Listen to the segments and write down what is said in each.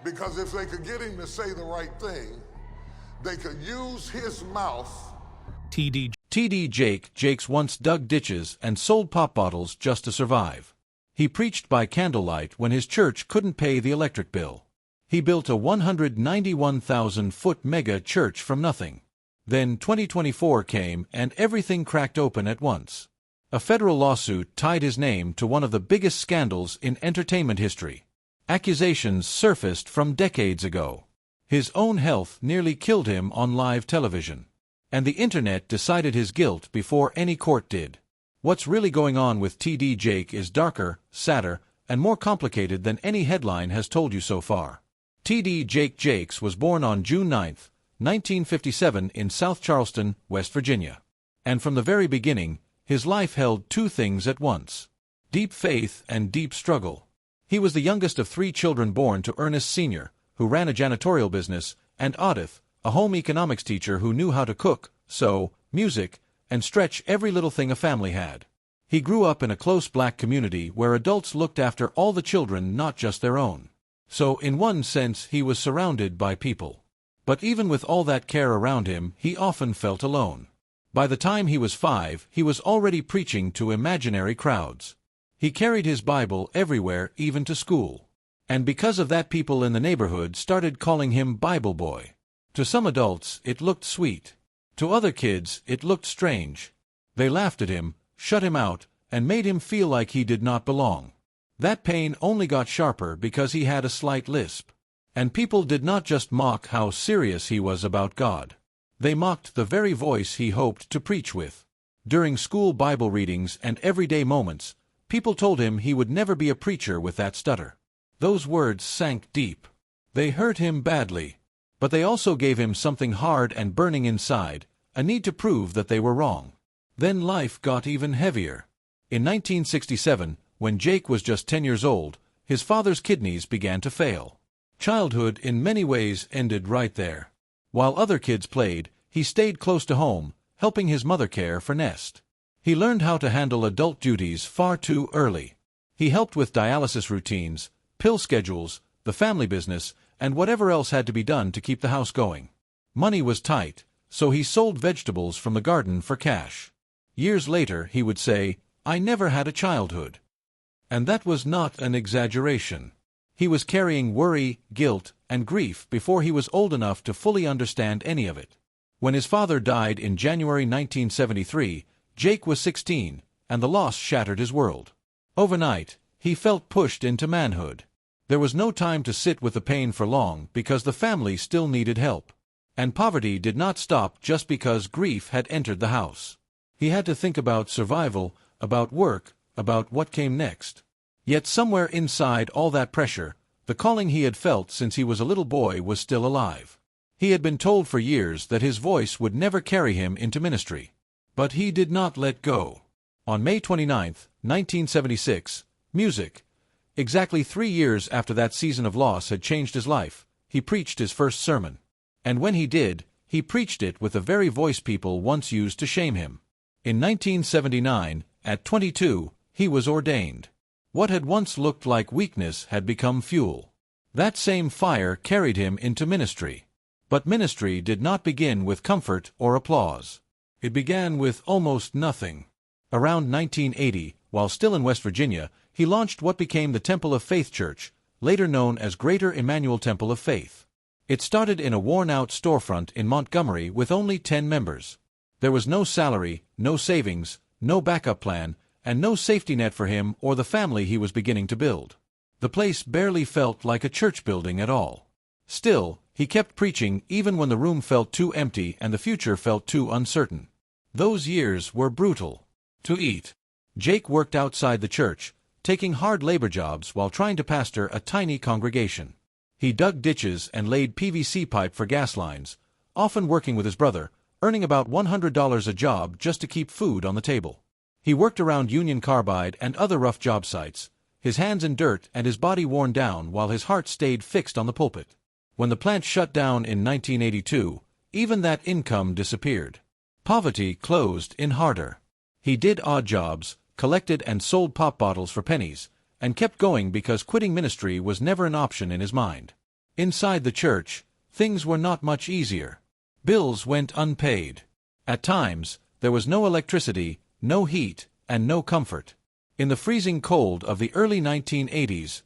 Because if they could get him to say the right thing, they could use his mouth. T.D. Jakes once dug ditches and sold pop bottles just to survive. He preached by candlelight when his church couldn't pay the electric bill. He built a 191,000-foot mega church from nothing. Then 2024 came and everything cracked open at once. A federal lawsuit tied his name to one of the biggest scandals in entertainment history. Accusations surfaced from decades ago. His own health nearly killed him on live television. And the internet decided his guilt before any court did. What's really going on with T.D. Jakes is darker, sadder, and more complicated than any headline has told you so far. T.D. Jakes was born on June 9, 1957 in South Charleston, West Virginia. And from the very beginning, his life held two things at once: deep faith and deep struggle. He was the youngest of 3 children born to Ernest Sr., who ran a janitorial business, and Odith, a home economics teacher who knew how to cook, sew, music, and stretch every little thing a family had. He grew up in a close black community where adults looked after all the children, not just their own. So in one sense he was surrounded by people. But even with all that care around him, he often felt alone. By the time he was 5, he was already preaching to imaginary crowds. He carried his Bible everywhere, even to school. And because of that, people in the neighborhood started calling him Bible Boy. To some adults, it looked sweet. To other kids, it looked strange. They laughed at him, shut him out, and made him feel like he did not belong. That pain only got sharper because he had a slight lisp. And people did not just mock how serious he was about God. They mocked the very voice he hoped to preach with. During school Bible readings and everyday moments, people told him he would never be a preacher with that stutter. Those words sank deep. They hurt him badly. But they also gave him something hard and burning inside, a need to prove that they were wrong. Then life got even heavier. In 1967, when Jake was just 10 years old, his father's kidneys began to fail. Childhood in many ways ended right there. While other kids played, he stayed close to home, helping his mother care for Nest. He learned how to handle adult duties far too early. He helped with dialysis routines, pill schedules, the family business, and whatever else had to be done to keep the house going. Money was tight, so he sold vegetables from the garden for cash. Years later he would say, "I never had a childhood." And that was not an exaggeration. He was carrying worry, guilt, and grief before he was old enough to fully understand any of it. When his father died in January 1973, Jake was 16, and the loss shattered his world. Overnight, he felt pushed into manhood. There was no time to sit with the pain for long because the family still needed help. And poverty did not stop just because grief had entered the house. He had to think about survival, about work, about what came next. Yet somewhere inside all that pressure, the calling he had felt since he was a little boy was still alive. He had been told for years that his voice would never carry him into ministry. But he did not let go. On May 29, 1976, music. Exactly 3 years after that season of loss had changed his life, he preached his first sermon. And when he did, he preached it with the very voice people once used to shame him. In 1979, at 22, he was ordained. What had once looked like weakness had become fuel. That same fire carried him into ministry. But ministry did not begin with comfort or applause. It began with almost nothing. Around 1980, while still in West Virginia, he launched what became the Temple of Faith Church, later known as Greater Emmanuel Temple of Faith. It started in a worn-out storefront in Montgomery with only 10 members. There was no salary, no savings, no backup plan, and no safety net for him or the family he was beginning to build. The place barely felt like a church building at all. Still, he kept preaching even when the room felt too empty and the future felt too uncertain. Those years were brutal. To eat, Jake worked outside the church, taking hard labor jobs while trying to pastor a tiny congregation. He dug ditches and laid PVC pipe for gas lines, often working with his brother, earning about $100 a job just to keep food on the table. He worked around Union Carbide and other rough job sites, his hands in dirt and his body worn down while his heart stayed fixed on the pulpit. When the plant shut down in 1982, even that income disappeared. Poverty closed in harder. He did odd jobs, collected and sold pop bottles for pennies, and kept going because quitting ministry was never an option in his mind. Inside the church, things were not much easier. Bills went unpaid. At times, there was no electricity, no heat, and no comfort. In the freezing cold of the early 1980s,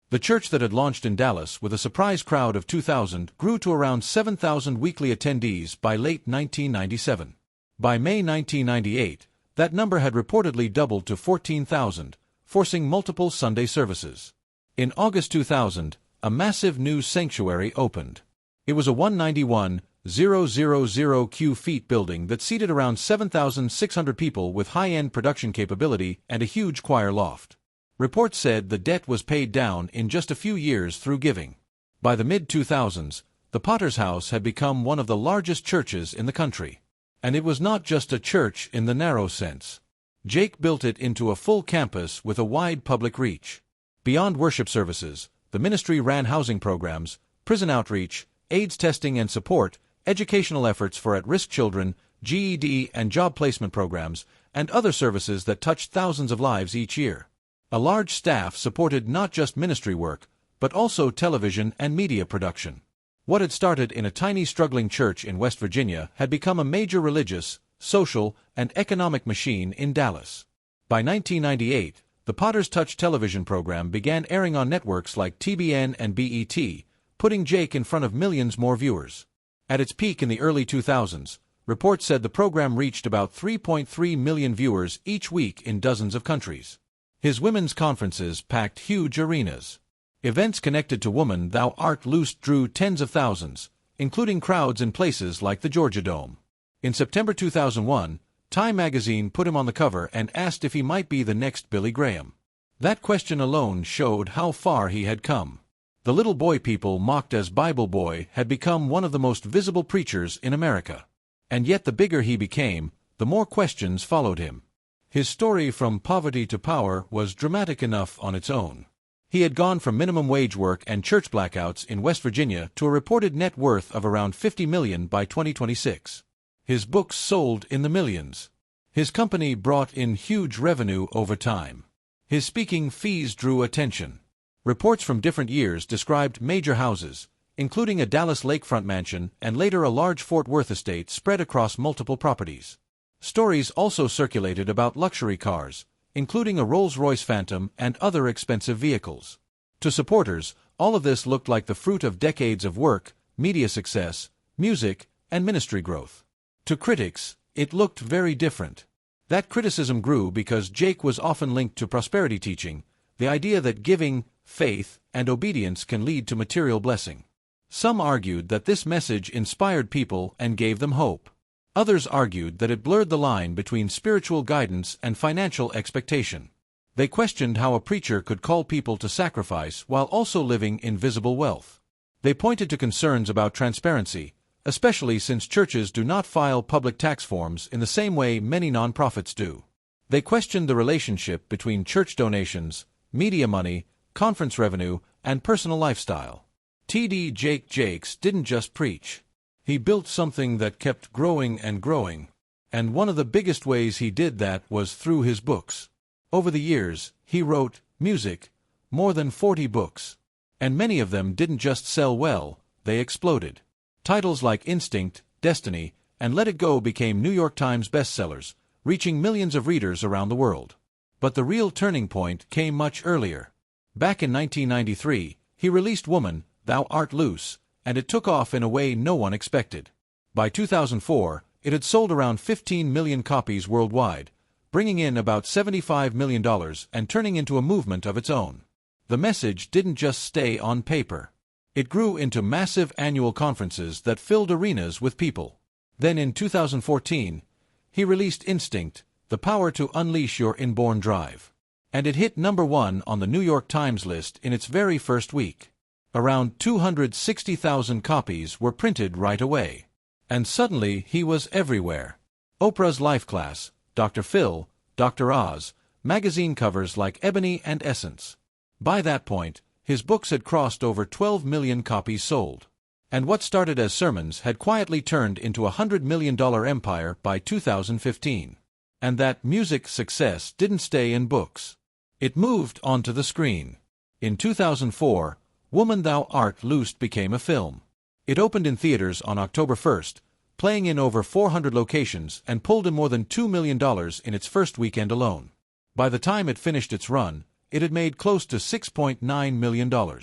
the church that had launched in Dallas with a surprise crowd of 2,000 grew to around 7,000 weekly attendees by late 1997. By May 1998, that number had reportedly doubled to 14,000, forcing multiple Sunday services. In August 2000, a massive new sanctuary opened. It was a 191,000 cu-feet building that seated around 7,600 people with high-end production capability and a huge choir loft. Reports said the debt was paid down in just a few years through giving. By the mid-2000s, the Potter's House had become one of the largest churches in the country. And it was not just a church in the narrow sense. Jake built it into a full campus with a wide public reach. Beyond worship services, the ministry ran housing programs, prison outreach, AIDS testing and support, educational efforts for at-risk children, GED and job placement programs, and other services that touched thousands of lives each year. A large staff supported not just ministry work, but also television and media production. What had started in a tiny struggling church in West Virginia had become a major religious, social, and economic machine in Dallas. By 1998, the Potter's Touch television program began airing on networks like TBN and BET, putting Jake in front of millions more viewers. At its peak in the early 2000s, reports said the program reached about 3.3 million viewers each week in dozens of countries. His women's conferences packed huge arenas. Events connected to Woman Thou Art Loose drew tens of thousands, including crowds in places like the Georgia Dome. In September 2001, Time magazine put him on the cover and asked if he might be the next Billy Graham. That question alone showed how far he had come. The little boy people mocked as Bible Boy had become one of the most visible preachers in America. And yet the bigger he became, the more questions followed him. His story from poverty to power was dramatic enough on its own. He had gone from minimum wage work and church blackouts in West Virginia to a reported net worth of around $50 million by 2026. His books sold in the millions. His company brought in huge revenue over time. His speaking fees drew attention. Reports from different years described major houses, including a Dallas lakefront mansion and later a large Fort Worth estate spread across multiple properties. Stories also circulated about luxury cars, including a Rolls-Royce Phantom and other expensive vehicles. To supporters, all of this looked like the fruit of decades of work, media success, music, and ministry growth. To critics, it looked very different. That criticism grew because Jake was often linked to prosperity teaching, the idea that giving, faith, and obedience can lead to material blessing. Some argued that this message inspired people and gave them hope. Others argued that it blurred the line between spiritual guidance and financial expectation. They questioned how a preacher could call people to sacrifice while also living in visible wealth. They pointed to concerns about transparency, especially since churches do not file public tax forms in the same way many nonprofits do. They questioned the relationship between church donations, media money, conference revenue, and personal lifestyle. T.D. Jakes didn't just preach. He built something that kept growing and growing, and one of the biggest ways he did that was through his books. Over the years, he wrote more than 40 books. And many of them didn't just sell well, they exploded. Titles like Instinct, Destiny, and Let It Go became New York Times bestsellers, reaching millions of readers around the world. But the real turning point came much earlier. Back in 1993, he released Woman, Thou Art Loose, and it took off in a way no one expected. By 2004, it had sold around 15 million copies worldwide, bringing in about $75 million and turning into a movement of its own. The message didn't just stay on paper. It grew into massive annual conferences that filled arenas with people. Then in 2014, he released Instinct, The Power to Unleash Your Inborn Drive. And it hit #1 on the New York Times list in its very first week. Around 260,000 copies were printed right away. And suddenly he was everywhere. Oprah's Life Class, Dr. Phil, Dr. Oz, magazine covers like Ebony and Essence. By that point, his books had crossed over 12 million copies sold. And what started as sermons had quietly turned into a $100 million empire by 2015. And that music success didn't stay in books. It moved onto the screen. In 2004, Woman Thou Art Loosed became a film. It opened in theaters on October 1st, playing in over 400 locations and pulled in more than $2 million in its first weekend alone. By the time it finished its run, it had made close to $6.9 million.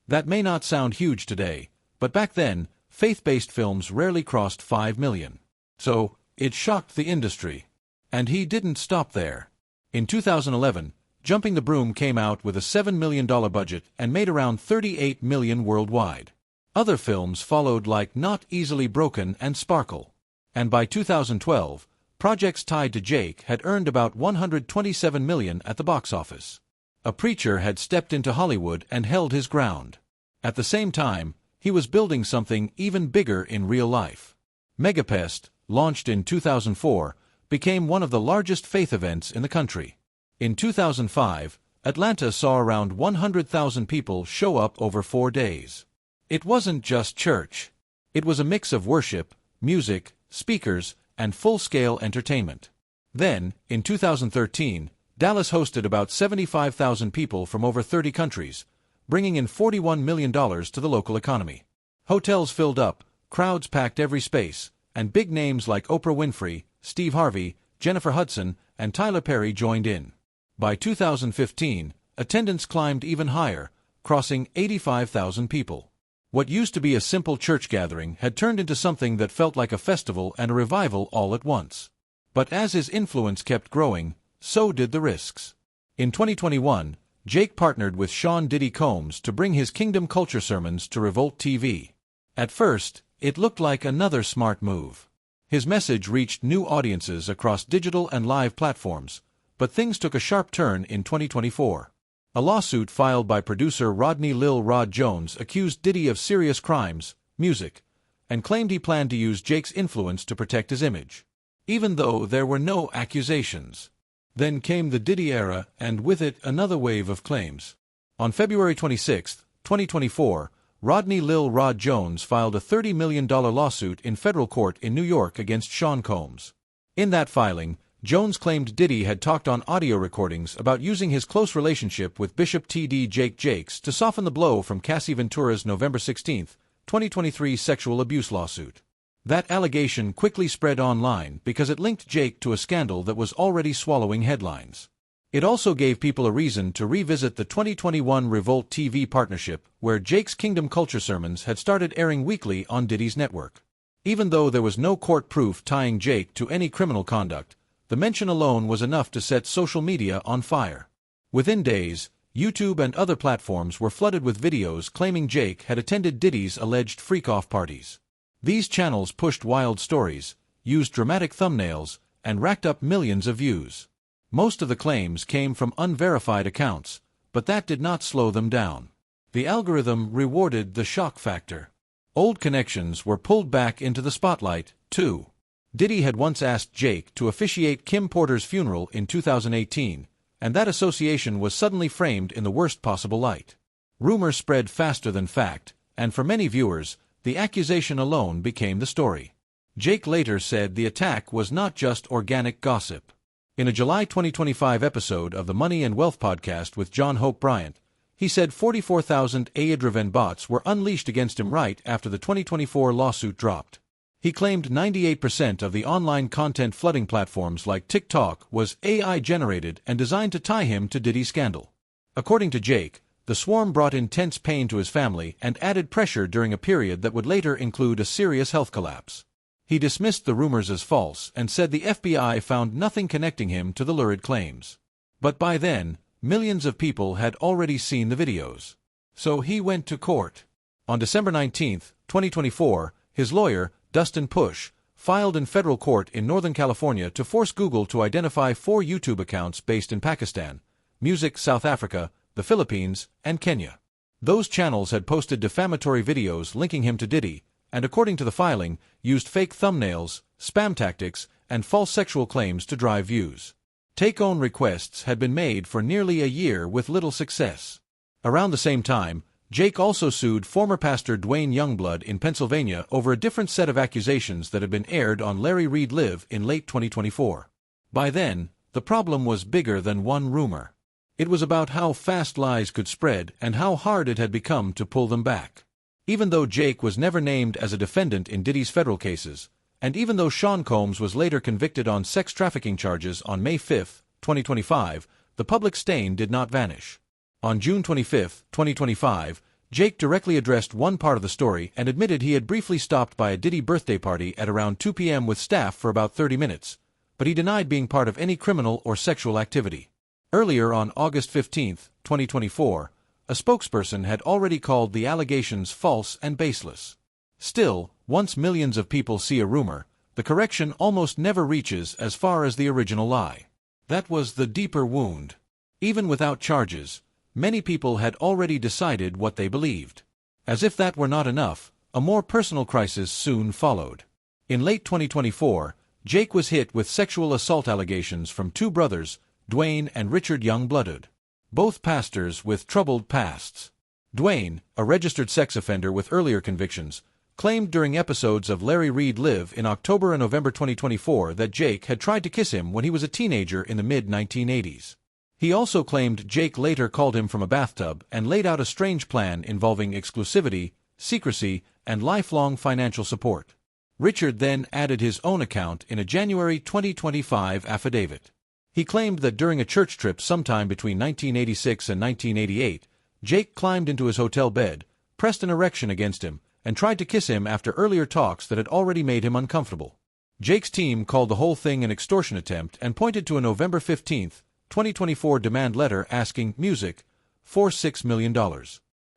That may not sound huge today, but back then, faith-based films rarely crossed $5 million. So, it shocked the industry. And he didn't stop there. In 2011, Jumping the Broom came out with a $7 million budget and made around $38 million worldwide. Other films followed like Not Easily Broken and Sparkle. And by 2012, projects tied to Jake had earned about $127 million at the box office. A preacher had stepped into Hollywood and held his ground. At the same time, he was building something even bigger in real life. Megapest, launched in 2004, became one of the largest faith events in the country. In 2005, Atlanta saw around 100,000 people show up over 4 days. It wasn't just church. It was a mix of worship, music, speakers, and full-scale entertainment. Then, in 2013, Dallas hosted about 75,000 people from over 30 countries, bringing in $41 million to the local economy. Hotels filled up, crowds packed every space, and big names like Oprah Winfrey, Steve Harvey, Jennifer Hudson, and Tyler Perry joined in. By 2015, attendance climbed even higher, crossing 85,000 people. What used to be a simple church gathering had turned into something that felt like a festival and a revival all at once. But as his influence kept growing, so did the risks. In 2021, Jake partnered with Sean Diddy Combs to bring his Kingdom Culture sermons to Revolt TV. At first, it looked like another smart move. His message reached new audiences across digital and live platforms, but things took a sharp turn in 2024. A lawsuit filed by producer Rodney Lil Rod Jones accused Diddy of serious crimes, music, and claimed he planned to use Jake's influence to protect his image, even though there were no accusations. Then came the Diddy era, and with it another wave of claims. On February 26, 2024, Rodney Lil Rod Jones filed a $30 million lawsuit in federal court in New York against Sean Combs. In that filing, Jones claimed Diddy had talked on audio recordings about using his close relationship with Bishop T.D. Jakes to soften the blow from Cassie Ventura's November 16, 2023 sexual abuse lawsuit. That allegation quickly spread online because it linked Jake to a scandal that was already swallowing headlines. It also gave people a reason to revisit the 2021 Revolt TV partnership, where Jake's Kingdom Culture sermons had started airing weekly on Diddy's network. Even though there was no court proof tying Jake to any criminal conduct, the mention alone was enough to set social media on fire. Within days, YouTube and other platforms were flooded with videos claiming Jake had attended Diddy's alleged freak-off parties. These channels pushed wild stories, used dramatic thumbnails, and racked up millions of views. Most of the claims came from unverified accounts, but that did not slow them down. The algorithm rewarded the shock factor. Old connections were pulled back into the spotlight, too. Diddy had once asked Jake to officiate Kim Porter's funeral in 2018, and that association was suddenly framed in the worst possible light. Rumor spread faster than fact, and for many viewers, the accusation alone became the story. Jake later said the attack was not just organic gossip. In a July 2025 episode of the Money and Wealth podcast with John Hope Bryant, he said 44,000 AI-driven bots were unleashed against him right after the 2024 lawsuit dropped. He claimed 98% of the online content flooding platforms like TikTok was AI-generated and designed to tie him to Diddy's scandal. According to Jake, the swarm brought intense pain to his family and added pressure during a period that would later include a serious health collapse. He dismissed the rumors as false and said the FBI found nothing connecting him to the lurid claims. But by then, millions of people had already seen the videos. So he went to court. On December 19, 2024, his lawyer, Dustin Push, filed in federal court in Northern California to force Google to identify 4 YouTube accounts based in Pakistan, Music, South Africa, the Philippines, and Kenya. Those channels had posted defamatory videos linking him to Diddy, and according to the filing, used fake thumbnails, spam tactics, and false sexual claims to drive views. Take-own requests had been made for nearly a year with little success. Around the same time, Jake also sued former pastor Dwayne Youngblood in Pennsylvania over a different set of accusations that had been aired on Larry Reed Live in late 2024. By then, the problem was bigger than one rumor. It was about how fast lies could spread and how hard it had become to pull them back. Even though Jake was never named as a defendant in Diddy's federal cases, and even though Sean Combs was later convicted on sex trafficking charges on May 5, 2025, the public stain did not vanish. On June 25, 2025, Jake directly addressed one part of the story and admitted he had briefly stopped by a Diddy birthday party at around 2 p.m. with staff for about 30 minutes, but he denied being part of any criminal or sexual activity. Earlier on August 15, 2024, a spokesperson had already called the allegations false and baseless. Still, once millions of people see a rumor, the correction almost never reaches as far as the original lie. That was the deeper wound. Even without charges, many people had already decided what they believed. As if that were not enough, a more personal crisis soon followed. In late 2024, Jake was hit with sexual assault allegations from two brothers, Dwayne and Richard Youngblooded, both pastors with troubled pasts. Dwayne, a registered sex offender with earlier convictions, claimed during episodes of Larry Reed Live in October and November 2024 that Jake had tried to kiss him when he was a teenager in the mid-1980s. He also claimed Jake later called him from a bathtub and laid out a strange plan involving exclusivity, secrecy, and lifelong financial support. Richard then added his own account in a January 2025 affidavit. He claimed that during a church trip sometime between 1986 and 1988, Jake climbed into his hotel bed, pressed an erection against him, and tried to kiss him after earlier talks that had already made him uncomfortable. Jake's team called the whole thing an extortion attempt and pointed to a November 15, 2024 demand letter asking music for $6 million.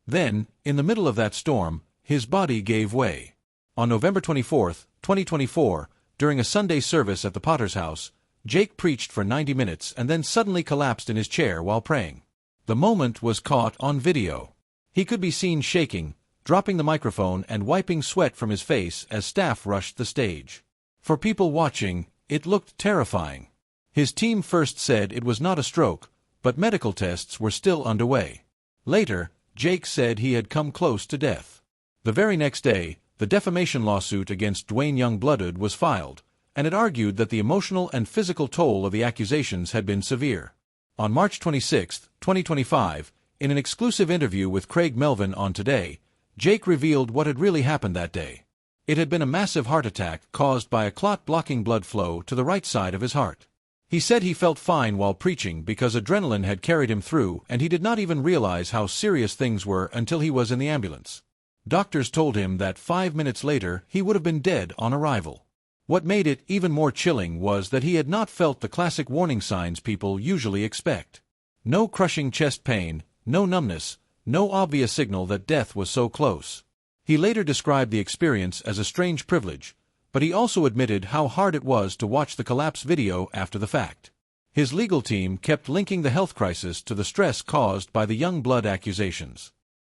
Then, in the middle of that storm, his body gave way. On November 24, 2024, during a Sunday service at the Potter's house, Jake preached for 90 minutes and then suddenly collapsed in his chair while praying. The moment was caught on video. He could be seen shaking, dropping the microphone and wiping sweat from his face as staff rushed the stage. For people watching, it looked terrifying. His team first said it was not a stroke, but medical tests were still underway. Later, Jake said he had come close to death. The very next day, the defamation lawsuit against Dwayne Youngblooded was filed, and it argued that the emotional and physical toll of the accusations had been severe. On March 26, 2025, in an exclusive interview with Craig Melvin on Today, Jake revealed what had really happened that day. It had been a massive heart attack caused by a clot blocking blood flow to the right side of his heart. He said he felt fine while preaching because adrenaline had carried him through and he did not even realize how serious things were until he was in the ambulance. Doctors told him that 5 minutes later he would have been dead on arrival. What made it even more chilling was that he had not felt the classic warning signs people usually expect. No crushing chest pain, no numbness, no obvious signal that death was so close. He later described the experience as a strange privilege, but he also admitted how hard it was to watch the collapse video after the fact. His legal team kept linking the health crisis to the stress caused by the Youngblood accusations.